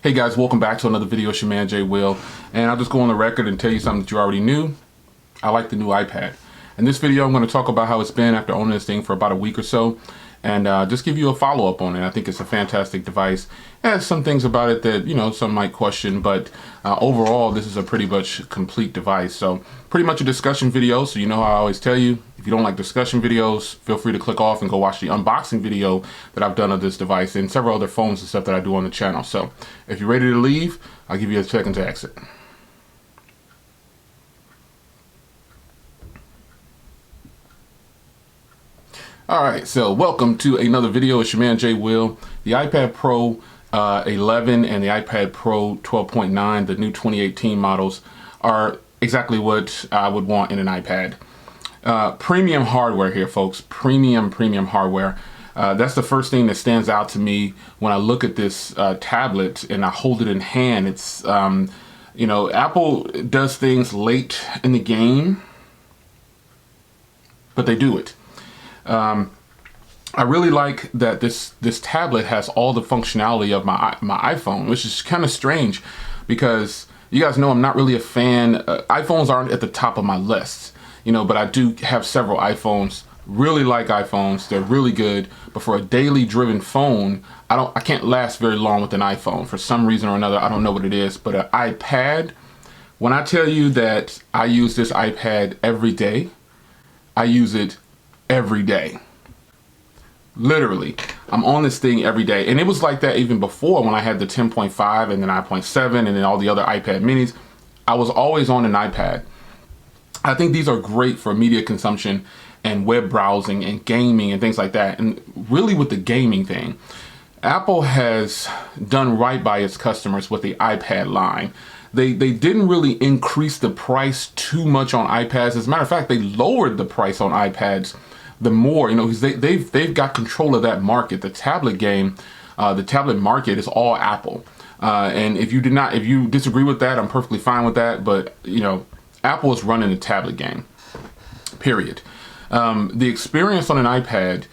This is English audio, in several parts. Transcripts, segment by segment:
Hey guys, welcome back to another video. It's your man Jay Will, and I'll just go on the record and tell you something that you already knew. I like the new iPad. In this video, I'm going to talk about how it's been after owning this thing for about a week or so, and just give you a follow-up on it. I think it's a fantastic device. It has some things about it that, some might question, but overall, this is a pretty much complete device. So pretty much a discussion video. So you know how I always tell you, if you don't like discussion videos, feel free to click off and go watch the unboxing video that I've done of this device and several other phones and stuff that I do on the channel. So if you're ready to leave, I'll give you a second to exit. Alright, so welcome to another video. It's your man Jay Will. The iPad Pro 11 and the iPad Pro 12.9, the new 2018 models, are exactly what I would want in an iPad. Premium hardware here, folks. Premium hardware. That's the first thing that stands out to me when I look at this tablet and I hold it in hand. It's, Apple does things late in the game, but they do it. I really like that this tablet has all the functionality of my iPhone, which is kind of strange because you guys know I'm not really a fan. iPhones aren't at the top of my list, but I do have several iPhones. Really like iPhones. They're really good. But for a daily driven phone, I can't last very long with an iPhone for some reason or another. I don't know what it is, but an iPad, when I tell you that I use this iPad every day, I use it every day. Literally, I'm on this thing every day. And it was like that even before when I had the 10.5 and the 9.7 and then all the other iPad minis. I was always on an iPad. I think these are great for media consumption and web browsing and gaming and things like that. And really with the gaming thing, Apple has done right by its customers with the iPad line. They didn't really increase the price too much on iPads. As a matter of fact, they lowered the price on iPads the more, because they've got control of that market. The tablet game, the tablet market is all Apple. And if you disagree with that, I'm perfectly fine with that. But Apple is running the tablet game. Period. The experience on an iPad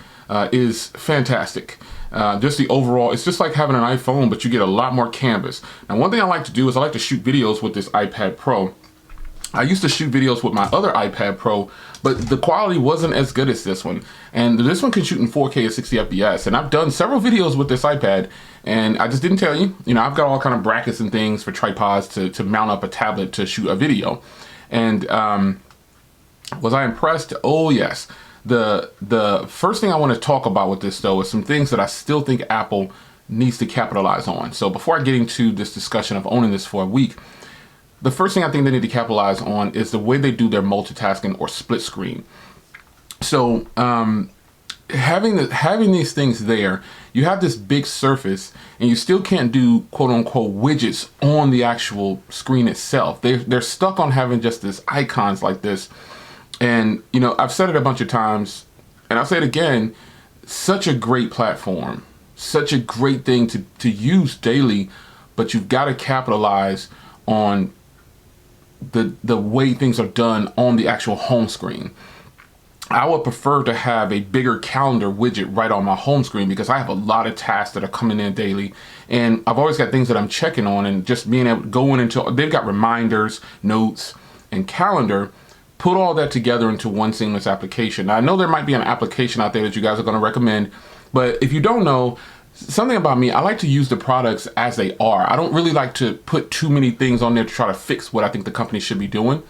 is fantastic. Just the overall, it's just like having an iPhone, but you get a lot more canvas. Now, one thing I like to do is I like to shoot videos with this iPad Pro. I used to shoot videos with my other iPad Pro, but the quality wasn't as good as this one. And this one can shoot in 4K at 60 FPS. And I've done several videos with this iPad, and I just didn't tell you. I've got all kind of brackets and things for tripods to mount up a tablet to shoot a video. And was I impressed? Oh, yes. The first thing I want to talk about with this, though, is some things that I still think Apple needs to capitalize on. So before I get into this discussion of owning this for a week, the first thing I think they need to capitalize on is the way they do their multitasking or split screen. So having these things there, you have this big surface and you still can't do quote unquote widgets on the actual screen itself. They're stuck on having just this icons like this. And, I've said it a bunch of times, and I'll say it again, such a great platform, such a great thing to use daily, but you've got to capitalize on the way things are done on the actual home screen. I would prefer to have a bigger calendar widget right on my home screen because I have a lot of tasks that are coming in daily, and I've always got things that I'm checking on, and just being able to go into, they've got reminders, notes, and calendar. Put all that together into one seamless application. Now, I know there might be an application out there that you guys are going to recommend, but if you don't know, something about me, I like to use the products as they are. I don't really like to put too many things on there to try to fix what I think the company should be doing.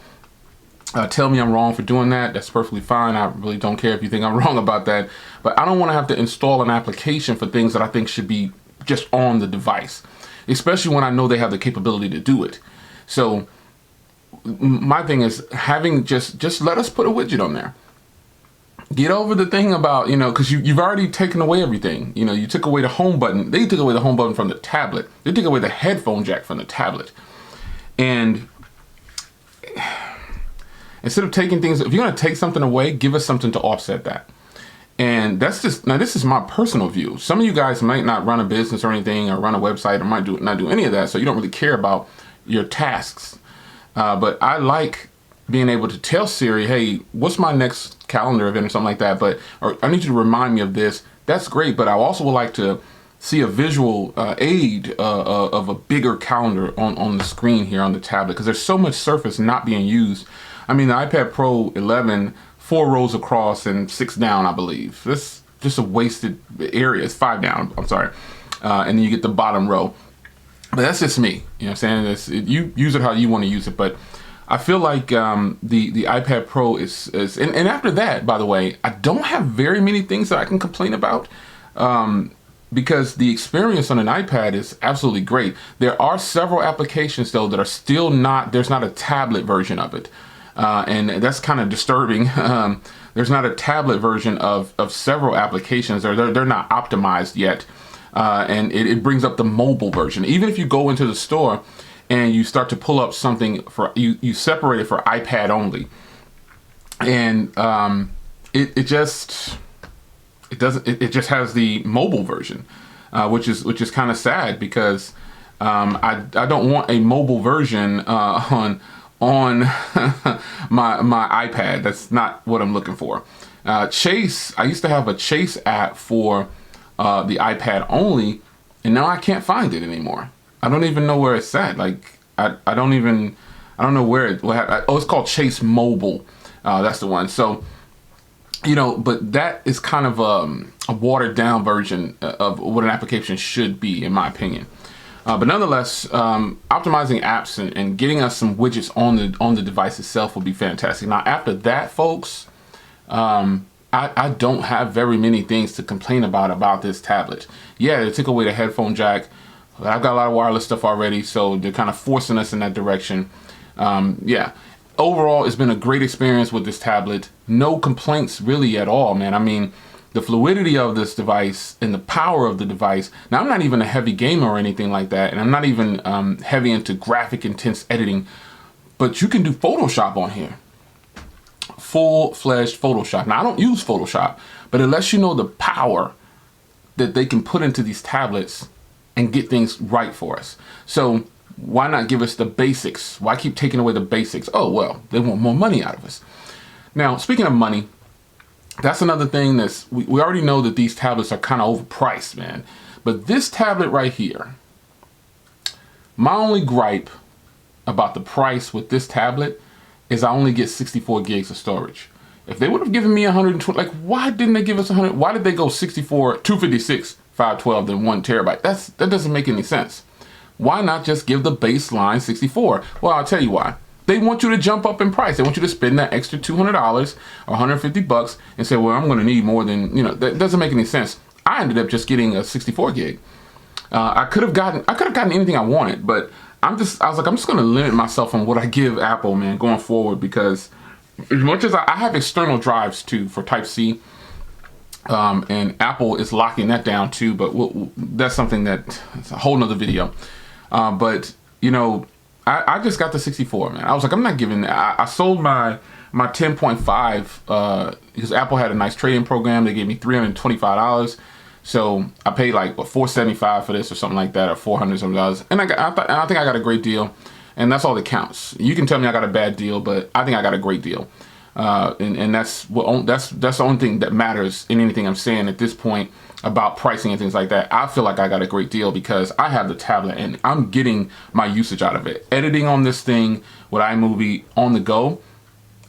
Tell me I'm wrong for doing that. That's perfectly fine. I really don't care if you think I'm wrong about that. But I don't want to have to install an application for things that I think should be just on the device, especially when I know they have the capability to do it. So my thing is having just let us put a widget on there. Get over the thing about, because you've already taken away everything. You took away the home button. They took away the home button from the tablet. They took away the headphone jack from the tablet. And instead of taking things, if you're going to take something away, give us something to offset that. And that's just, now this is my personal view. Some of you guys might not run a business or anything or run a website or might not do any of that. So you don't really care about your tasks. But I like being able to tell Siri, hey, what's my next calendar event or something like that, or I need you to remind me of this. That's great, but I also would like to see a visual aid of a bigger calendar on the screen here on the tablet, because there's so much surface not being used. I mean, the iPad Pro 11, 4 rows across and 6 down, I believe. This just a wasted area. It's 5 down, I'm sorry. And then you get the bottom row. But that's just me, you know what I'm saying? You use it how you want to use it, but I feel like the iPad Pro is and after that, by the way, I don't have very many things that I can complain about, because the experience on an iPad is absolutely great. There are several applications though that are still not, there's not a tablet version of it, and that's kind of disturbing. There's not a tablet version of several applications, or they're not optimized yet. And it brings up the mobile version. Even if you go into the store and you start to pull up something for you separate it for iPad only, and it just has the mobile version, which is kind of sad, because I don't want a mobile version on my iPad. That's not what I'm looking for. Chase, I used to have a Chase app for the iPad only, and now I can't find it anymore. I don't even know where it's at. Like I don't know where it. Oh, it's called Chase Mobile. That's the one. So, you know, but that is kind of a watered down version of what an application should be, in my opinion. But nonetheless, optimizing apps and getting us some widgets on the device itself will be fantastic. Now, after that, folks, I don't have very many things to complain about this tablet. Yeah, they took away the headphone jack. I've got a lot of wireless stuff already, so they're kind of forcing us in that direction. Yeah, overall, it's been a great experience with this tablet. No complaints really at all, man. I mean, the fluidity of this device and the power of the device. Now, I'm not even a heavy gamer or anything like that, and I'm not even heavy into graphic intense editing, but you can do Photoshop on here. Full-fledged Photoshop. Now, I don't use Photoshop, but it lets you know the power that they can put into these tablets and get things right for us. So why not give us the basics? Why keep taking away the basics? Oh, well, they want more money out of us. Now, speaking of money, that's another thing we already know that these tablets are kind of overpriced, man. But this tablet right here, my only gripe about the price with this tablet is I only get 64 gigs of storage. If they would have given me 120, like, why didn't they give us 100? Why did they go 64, 256, 512, then 1 terabyte? That doesn't make any sense. Why not just give the baseline 64? Well, I'll tell you why. They want you to jump up in price. They want you to spend that extra $200 or $150 and say, well, I'm going to need more than, you know, that doesn't make any sense. I ended up just getting a 64 gig. I could have gotten anything I wanted, but I was like, I'm just going to limit myself on what I give Apple, man, going forward, because as much as I have external drives too for Type-C, and Apple is locking that down too, but that's something that's a whole nother video. But, you know, I just got the 64, man. I was like, I'm not giving, I sold my 10.5 because Apple had a nice trade-in program. They gave me $325. So I paid like $475 for this or something like that, or $400 something, and I think I got a great deal, and that's all that counts. You can tell me I got a bad deal, but I think I got a great deal, and that's the only thing that matters in anything I'm saying at this point about pricing and things like that. I feel like I got a great deal because I have the tablet and I'm getting my usage out of it. Editing on this thing with iMovie on the go,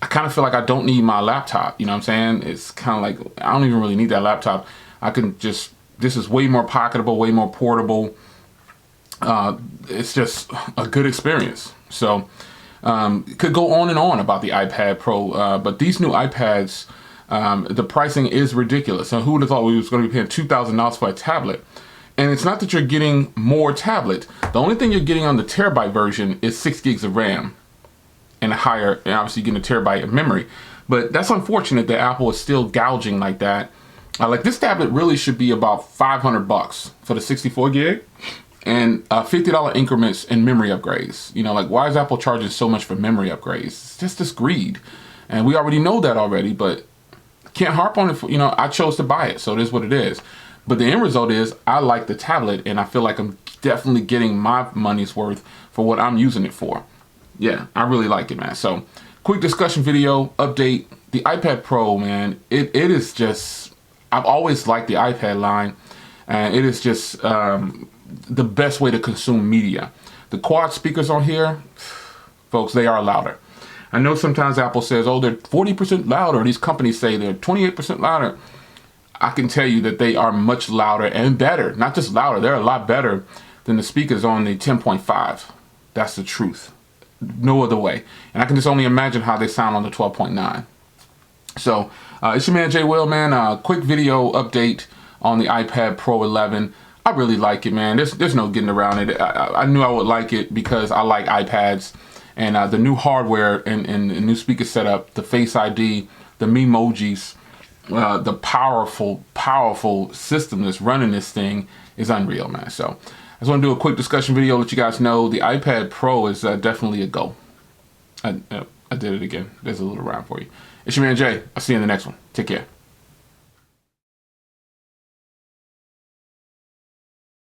I kind of feel like I don't need my laptop. You know what I'm saying? It's kind of like I don't even really need that laptop. I can just, this is way more pocketable, way more portable. It's just a good experience. So could go on and on about the iPad Pro, but these new iPads, the pricing is ridiculous. So who would have thought we was going to be paying $2,000 for a tablet? And it's not that you're getting more tablet. The only thing you're getting on the terabyte version is 6 gigs of RAM and higher, and obviously you're getting a terabyte of memory. But that's unfortunate that Apple is still gouging like that. Like this tablet really should be about $500 for the 64 gig and $50 increments in memory upgrades. You know, like why is Apple charging so much for memory upgrades? It's just this greed. And we already know that already, but can't harp on it. You know, I chose to buy it, so it is what it is. But the end result is I like the tablet and I feel like I'm definitely getting my money's worth for what I'm using it for. Yeah, I really like it, man. So quick discussion video update. The iPad Pro, man, it is just, I've always liked the iPad line. and it is just the best way to consume media. The quad speakers on here, folks, they are louder. I know sometimes Apple says, oh, they're 40% louder. These companies say they're 28% louder. I can tell you that they are much louder and better. Not just louder, they're a lot better than the speakers on the 10.5. That's the truth. No other way. And I can just only imagine how they sound on the 12.9. So it's your man Jay Will, man. Quick video update on the iPad Pro 11. I really like it, man. There's no getting around it. I knew I would like it because I like iPads. And the new hardware and the new speaker setup, the Face ID, the Memojis, the powerful system that's running this thing is unreal, man. So I just want to do a quick discussion video, let you guys know the iPad Pro is definitely a go. I did it again. There's a little rhyme for you. It's your man Jay. I'll see you in the next one. Take care.